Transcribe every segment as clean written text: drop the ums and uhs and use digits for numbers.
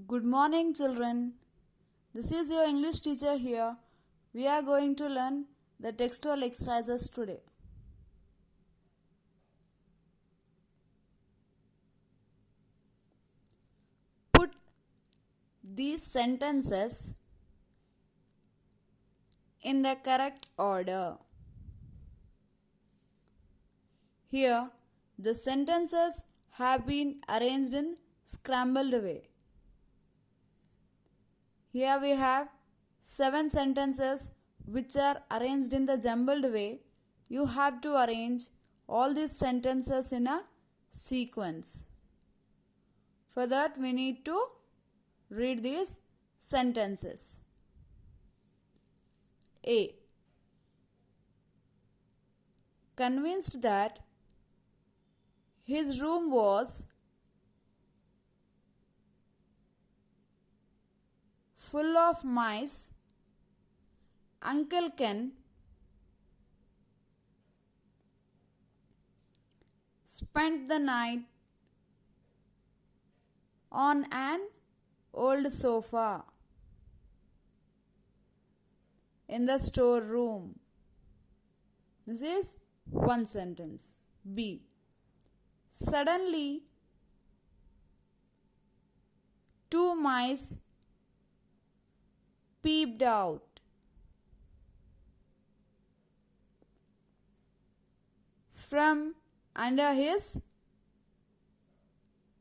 Good morning, children. This is your English teacher here. We are going to learn the textual exercises today. Put these sentences in the correct order. Here, the sentences have been arranged in scrambled way. Here we have 7 sentences which are arranged in the jumbled way. You have to arrange all these sentences in a sequence. For that, we need to read these sentences. A. Convinced that his room was full of mice, Uncle Ken spent the night on an old sofa in the storeroom. This is one sentence. B. Suddenly, 2 mice peeped out. From under his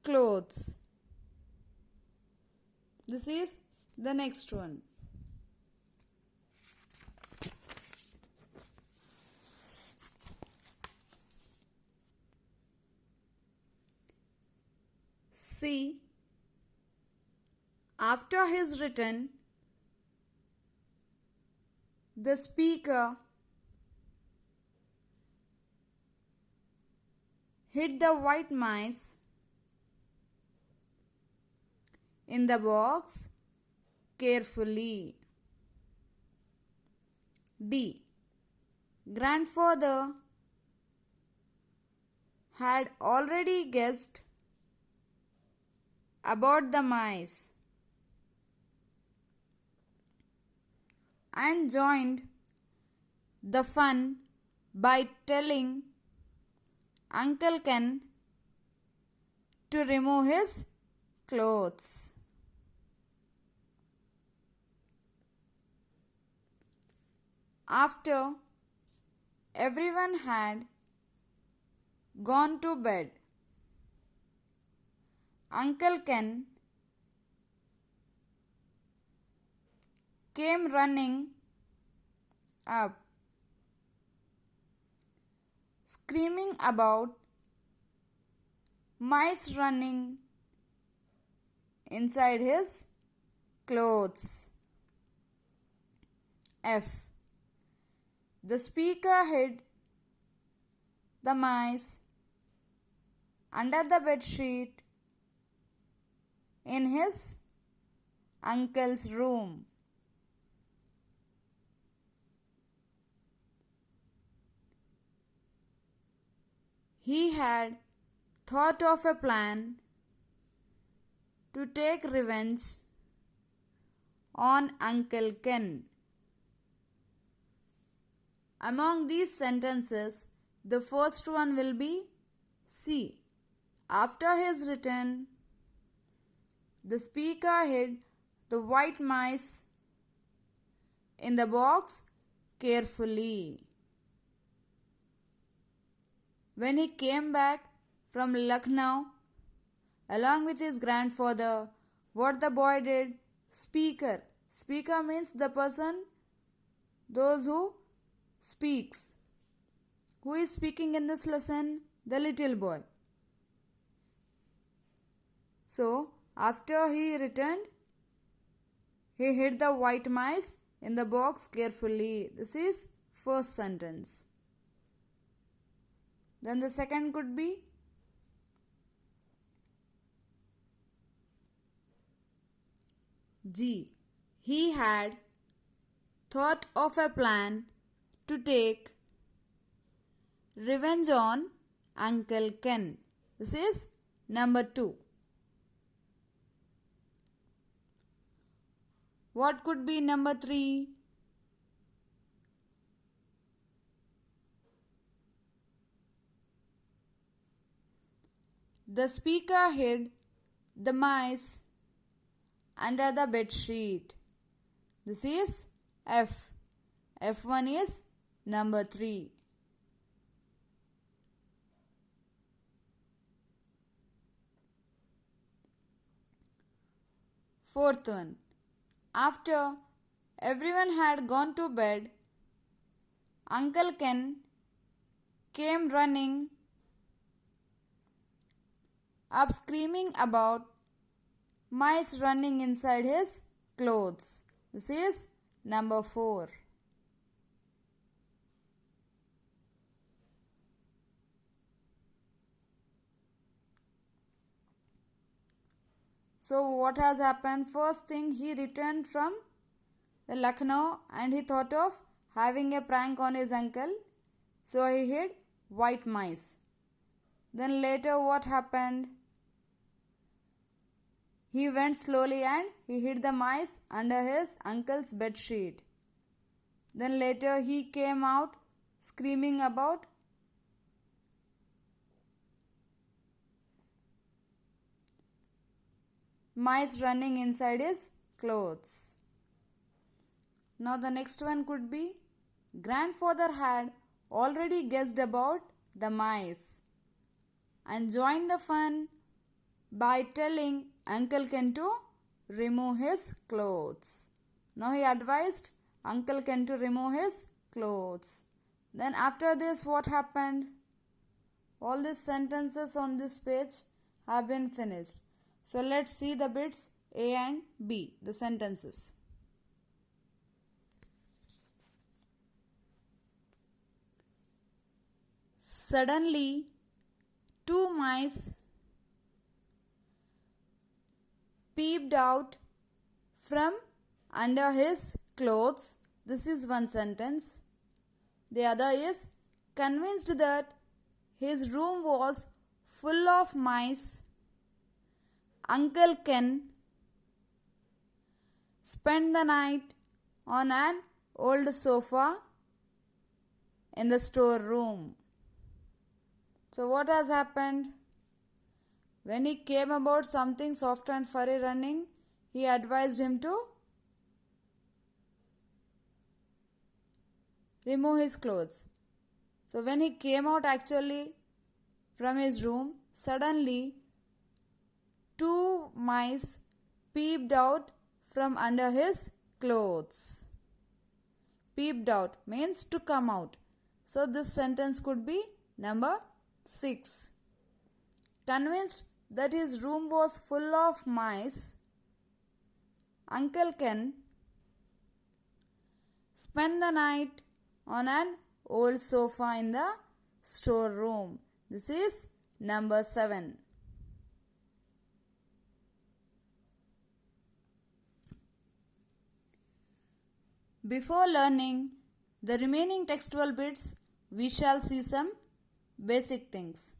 clothes. This is the next one. C. After his return, the speaker hid the white mice in the box carefully. D. Grandfather had already guessed about the mice and joined the fun by telling Uncle Ken to remove his clothes. After everyone had gone to bed, Uncle Ken came running up, screaming about mice running inside his clothes. F. The speaker hid the mice under the bedsheet in his uncle's room. He had thought of a plan to take revenge on Uncle Ken. Among these sentences, the first one will be C. After his return, the speaker hid the white mice in the box carefully. When he came back from Lucknow along with his grandfather, what the boy did? Speaker. Speaker means the person, those who speaks. Who is speaking in this lesson? The little boy. So, after he returned, he hid the white mice in the box carefully. This is first sentence. Then the second could be G. He had thought of a plan to take revenge on Uncle Ken. This is number 2. What could be number 3? The speaker hid the mice under the bed sheet. This is F. F1 is number 3. Fourth one. After everyone had gone to bed, Uncle Ken came running up screaming about mice running inside his clothes. This is number 4. So what has happened? First thing, he returned from the Lucknow and he thought of having a prank on his uncle. So he hid white mice. Then later what happened? He went slowly and he hid the mice under his uncle's bed sheet. Then later he came out screaming about mice running inside his clothes. Now the next one could be, grandfather had already guessed about the mice and joined the fun by telling Uncle Ken to remove his clothes. Now he advised Uncle Ken to remove his clothes. Then after this what happened? All these sentences on this page have been finished. So let's see the bits A and B, the sentences. Suddenly, 2 mice peeped out from under his clothes. This is one sentence. The other is, convinced that his room was full of mice, Uncle Ken spent the night on an old sofa in the storeroom. So what has happened? When he came about something soft and furry running, he advised him to remove his clothes. So when he came out actually from his room, suddenly 2 mice peeped out from under his clothes. Peeped out means to come out. So this sentence could be number 6. Convinced that his room was full of mice, Uncle Ken spent the night on an old sofa in the storeroom. This is number 7. Before learning the remaining textual bits, we shall see some basic things.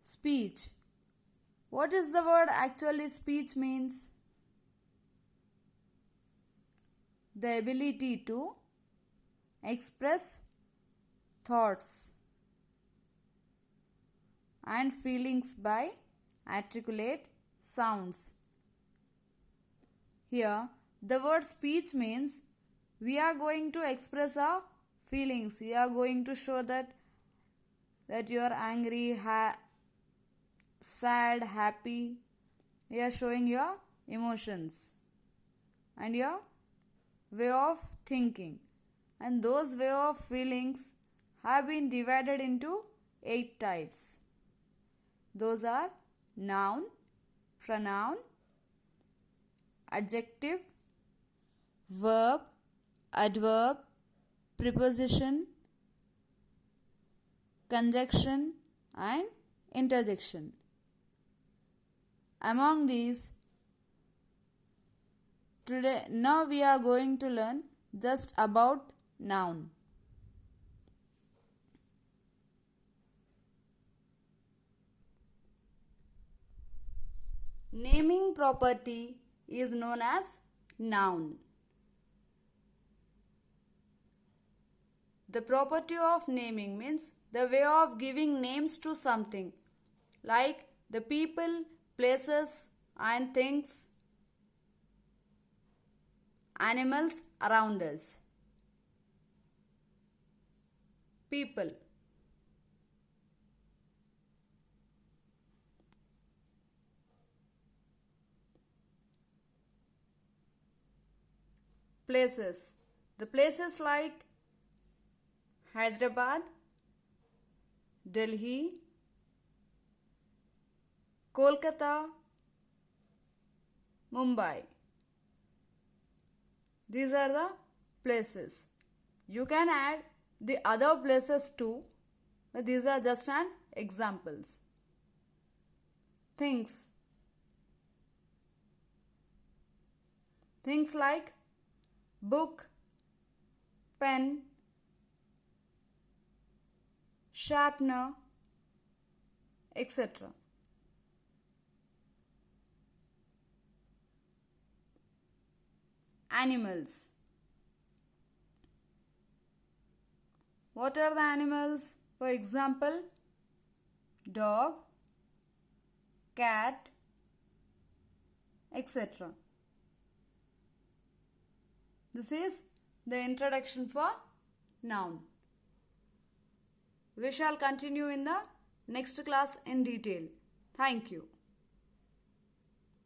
Speech. What is the word actually speech means? The ability to express thoughts and feelings by articulate sounds. Here, the word speech means we are going to express our feelings. We are going to show that you are angry, sad, happy. You are showing your emotions and your way of thinking. And those way of feelings have been divided into 8 types. Those are noun, pronoun, adjective, verb, adverb, preposition, conjunction and interjection. Among these, now we are going to learn just about noun. Naming property is known as noun. The property of naming means the way of giving names to something, like the people, places and things, animals around us. People. Places. The places like Hyderabad, Delhi, Kolkata, Mumbai. These are the places. You can add the other places too, but these are just an examples. Things. Things like book, pen, sharpener, etc. Animals. What are the animals? For example, dog, cat, etc. This is the introduction for noun. We shall continue in the next class in detail. Thank you.